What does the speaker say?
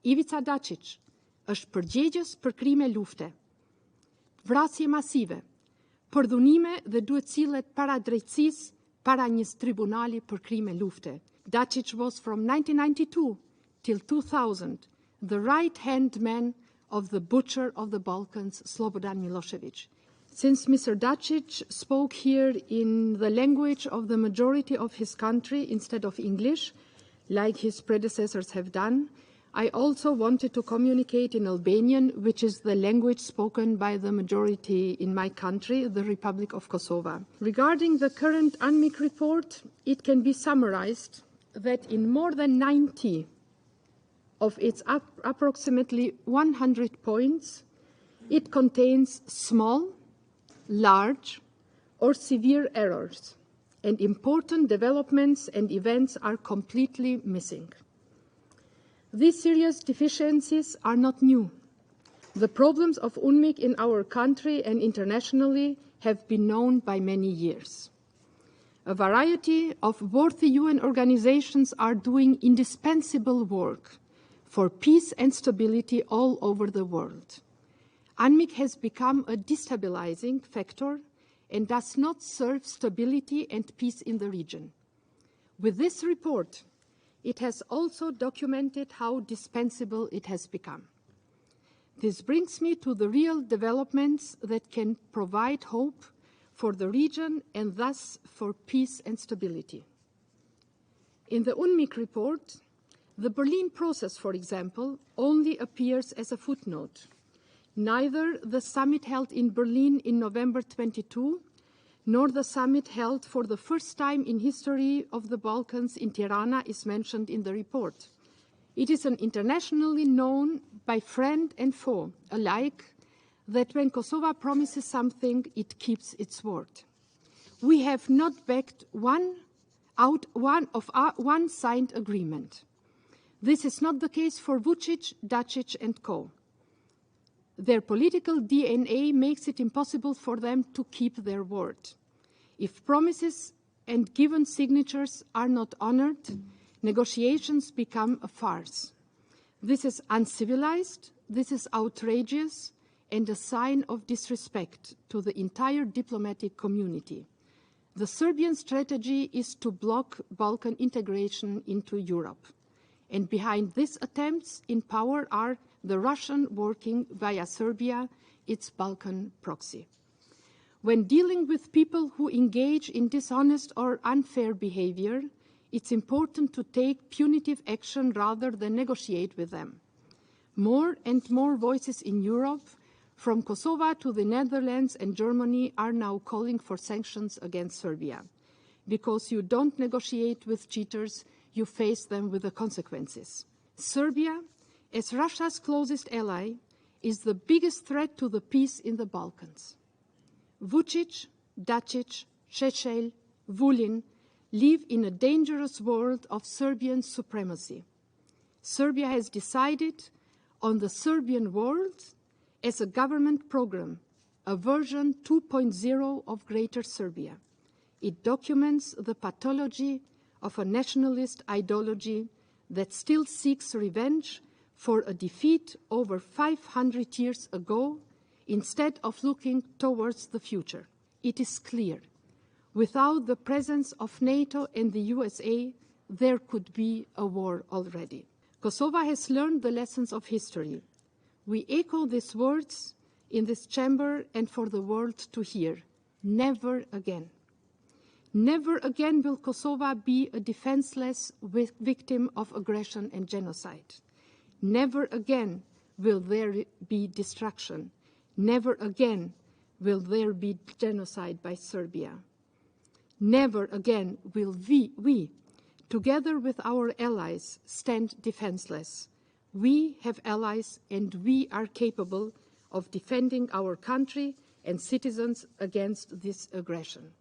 Ivica Daçiq është përgjegjës për krime lufte, vrasje masive, përdhunime dhe duhet sillet para drejtësisë, para një tribunali për krime lufte. Daçiq was from 1992 till 2000 the right-hand man of the butcher of the Balkans, Slobodan Milošević. Since Mr. Daçiq spoke here in the language of the majority of his country instead of English, like his predecessors have done, I also wanted to communicate in Albanian, which is the language spoken by the majority in my country, the Republic of Kosovo. Regarding the current UNMIK report, it can be summarized that in more than 90 of its approximately 100 points, it contains small, large, or severe errors, and important developments and events are completely missing. These serious deficiencies are not new. The problems of UNMIK in our country and internationally have been known by many years. A variety of worthy UN organizations are doing indispensable work for peace and stability all over the world. UNMIK has become a destabilizing factor and does not serve stability and peace in the region. With this report, it has also documented how dispensable it has become. This brings me to the real developments that can provide hope for the region and thus for peace and stability. In the UNMIK report, the Berlin process, for example, only appears as a footnote. Neither the summit held in Berlin in November 22 nor the summit held for the first time in history of the Balkans in Tirana is mentioned in the report. It is internationally known by friend and foe alike that when Kosovo promises something, it keeps its word. We have not backed one signed agreement. This is not the case for Vučić, Dačić, and co. Their political DNA makes it impossible for them to keep their word. If promises and given signatures are not honored, negotiations become a farce. This is uncivilized, this is outrageous, and a sign of disrespect to the entire diplomatic community. The Serbian strategy is to block Balkan integration into Europe. And behind these attempts in power are the Russian working via Serbia, its Balkan proxy. When dealing with people who engage in dishonest or unfair behavior, it's important to take punitive action rather than negotiate with them. More and more voices in Europe, from Kosovo to the Netherlands and Germany, are now calling for sanctions against Serbia. Because you don't negotiate with cheaters, you face them with the consequences. Serbia, as Russia's closest ally, is the biggest threat to the peace in the Balkans. Vučić, Dačić, Šešelj, Vulin live in a dangerous world of Serbian supremacy. Serbia has decided on the Serbian world as a government program, a version 2.0 of Greater Serbia. It documents the pathology of a nationalist ideology that still seeks revenge for a defeat over 500 years ago instead of looking towards the future. It is clear, without the presence of NATO and the USA, there could be a war already. Kosovo has learned the lessons of history. We echo these words in this chamber and for the world to hear. Never again. Never again will Kosovo be a defenseless victim of aggression and genocide. Never again will there be destruction. Never again will there be genocide by Serbia. Never again will we, together with our allies, stand defenseless. We have allies and we are capable of defending our country and citizens against this aggression.